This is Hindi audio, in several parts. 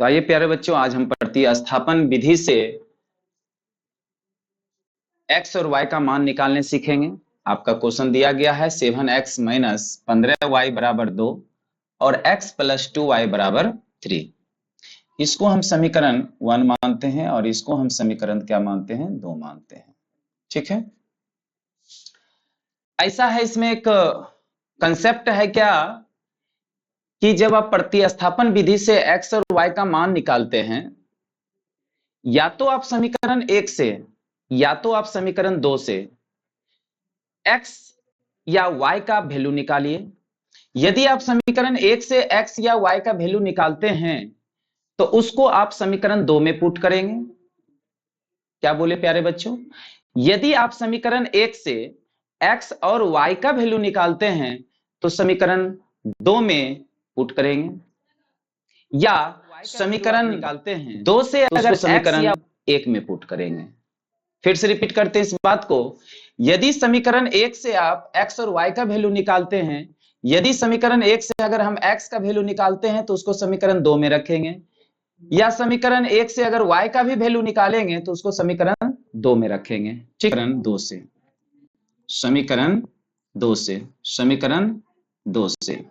तो आइए प्यारे बच्चों, आज हम प्रतिस्थापन विधि से x और y का मान निकालने सीखेंगे। आपका क्वेश्चन दिया गया है 7x माइनस 15y बराबर 2 और x प्लस 2y बराबर 3। इसको हम समीकरण 1 मानते हैं और इसको हम समीकरण क्या मानते हैं, 2 मानते हैं। ठीक है, ऐसा है, इसमें एक कंसेप्ट है क्या कि जब आप प्रतिस्थापन विधि से x और y का मान निकालते हैं, या तो आप समीकरण 1 से या तो आप समीकरण 2 से x या y का वैल्यू निकालिए। यदि आप समीकरण 1 से x या y का वैल्यू निकालते हैं तो उसको आप समीकरण 2 में पुट करेंगे। क्या बोले प्यारे बच्चों? यदि आप समीकरण 1 से x और y का वैल्यू निकालते हैं तो समीकरण 2 में पुट करेंगे, या समीकरण निकालते हैं 2 से तो अगर समीकरण 1 में पुट करेंगे। फिर से रिपीट करते हैं इस बात को। यदि समीकरण 1 से आप x और y का वैल्यू निकालते हैं, यदि समीकरण 1 से अगर हम x का वैल्यू निकालते हैं तो उसको समीकरण 2 में रखेंगे, या समीकरण 1 से अगर y का भी वैल्यू निकालेंगे तो उसको समीकरण 2 में रखेंगे। ठीक, समीकरण 2 से समीकरण 2 से समीकरण 2 से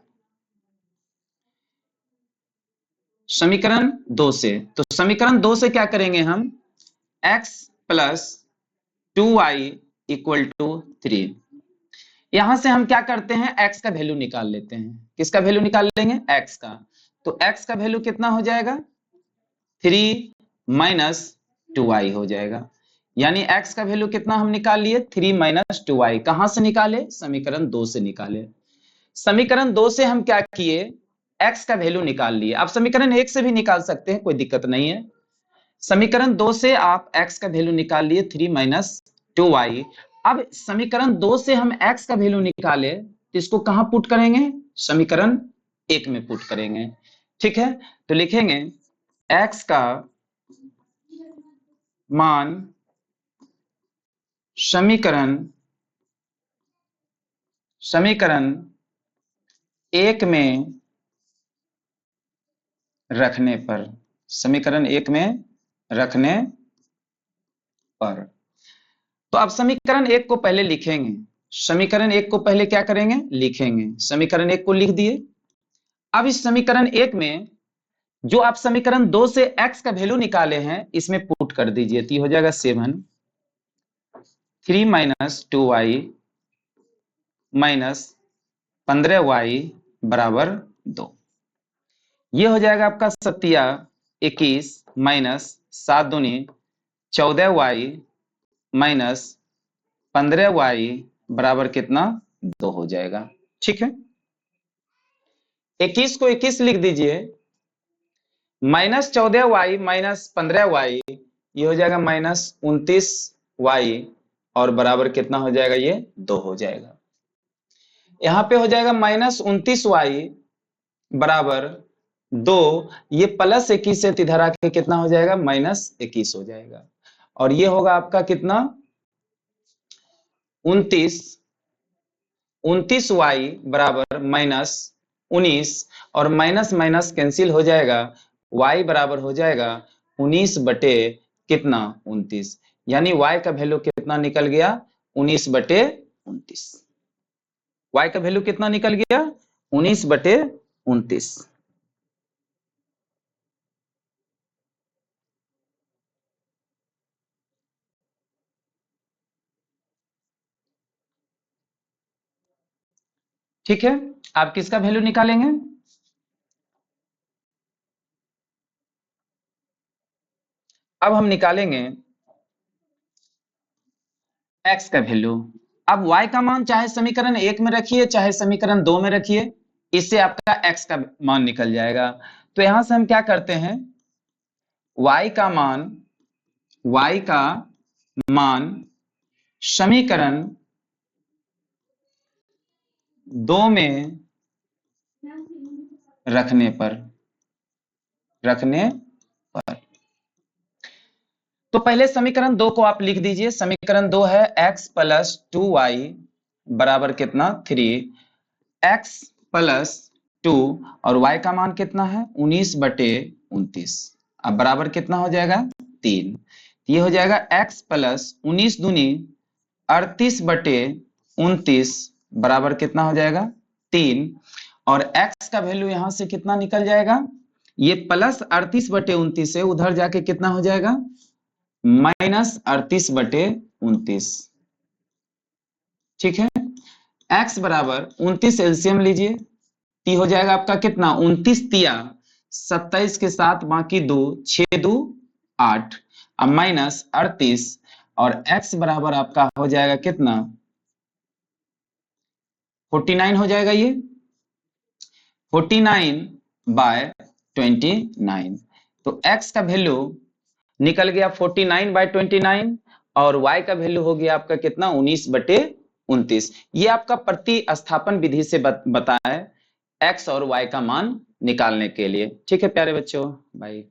समीकरण 2 से तो समीकरण 2 से क्या करेंगे हम, x plus 2y equal to 3। यहां से हम क्या करते हैं, x का वैल्यू निकाल लेते हैं। किसका वैल्यू निकाल लेंगे, x का। तो x का वैल्यू कितना हो जाएगा, 3 माइनस 2y हो जाएगा। यानी x का वैल्यू कितना हम निकाल लिए, 3 माइनस 2y। कहां से निकाले, समीकरण 2 से निकाले। समीकरण 2 से हम क्या किए, x का वैल्यू निकाल लिए। आप समीकरण 1 से भी निकाल सकते हैं, कोई दिक्कत नहीं है। समीकरण 2 से आप x का वैल्यू निकाल लिए 3 माइनस 2y। अब समीकरण 2 से हम x का वैल्यू निकाले तो इसको कहां पुट करेंगे, समीकरण 1 में पुट करेंगे। ठीक है, तो लिखेंगे x का मान समीकरण 1 में रखने पर, समीकरण 1 में रखने पर। तो अब समीकरण 1 को पहले लिखेंगे। समीकरण 1 को पहले क्या करेंगे, लिखेंगे। समीकरण 1 को लिख दिए। अब इस समीकरण 1 में जो आप समीकरण 2 से x का वैल्यू निकाले हैं इसमें पुट कर दीजिए, तो हो जाएगा 7 3 माइनस 2y माइनस 15y बराबर 2। ये हो जाएगा आपका 21 माइनस 7 दूनी 14y माइनस 15y बराबर कितना, 2 हो जाएगा। ठीक है, 21 को 21 लिख दीजिए, माइनस 14y माइनस 15y, ये हो जाएगा माइनस 29y और बराबर कितना हो जाएगा, ये 2 हो जाएगा। यहां पे हो जाएगा माइनस 29y बराबर 2, ये प्लस 21 से इधर आके कितना हो जाएगा, माइनस 21 हो जाएगा। और ये होगा आपका कितना, 29y बराबर माइनस 19, और माइनस माइनस कैंसिल हो जाएगा, y बराबर हो जाएगा 19 बटे कितना, 29। यानी y का वैल्यू कितना निकल गया, 19 बटे 29। y का वैल्यू कितना निकल गया, 19 बटे 29। ठीक है, आप किसका वैल्यू निकालेंगे, अब हम निकालेंगे x का वैल्यू। अब y का मान चाहे समीकरण 1 में रखिए चाहे समीकरण 2 में रखिए, इससे आपका x का मान निकल जाएगा। तो यहां से हम क्या करते हैं, y का मान समीकरण 2 में रखने पर तो पहले समीकरण 2 को आप लिख दीजिए। समीकरण 2 है x प्लस 2y बराबर कितना, 3। x प्लस 2 और y का मान कितना है, 19 बटे 29। अब बराबर कितना हो जाएगा 3। ये हो जाएगा x प्लस 19 दूनी 38/29 बराबर कितना हो जाएगा 3। और x का वैल्यू यहां से कितना निकल जाएगा, ये प्लस 38/29 है, उधर जाके कितना हो जाएगा -38/29। ठीक है, x बराबर 29 एलसीएम लीजिए, टी हो जाएगा आपका कितना 29 तिया 27 के साथ बाकी 2 6 2 8 अब माइनस 38 और x बराबर आपका हो जाएगा कितना 49 हो जाएगा, ये 49/29। तो x का वैल्यू निकल गया 49/29 और y का वैल्यू हो गया आपका कितना 19/29। ये आपका प्रतिस्थापन विधि से बताया है x और y का मान निकालने के लिए। ठीक है प्यारे बच्चों, बाय।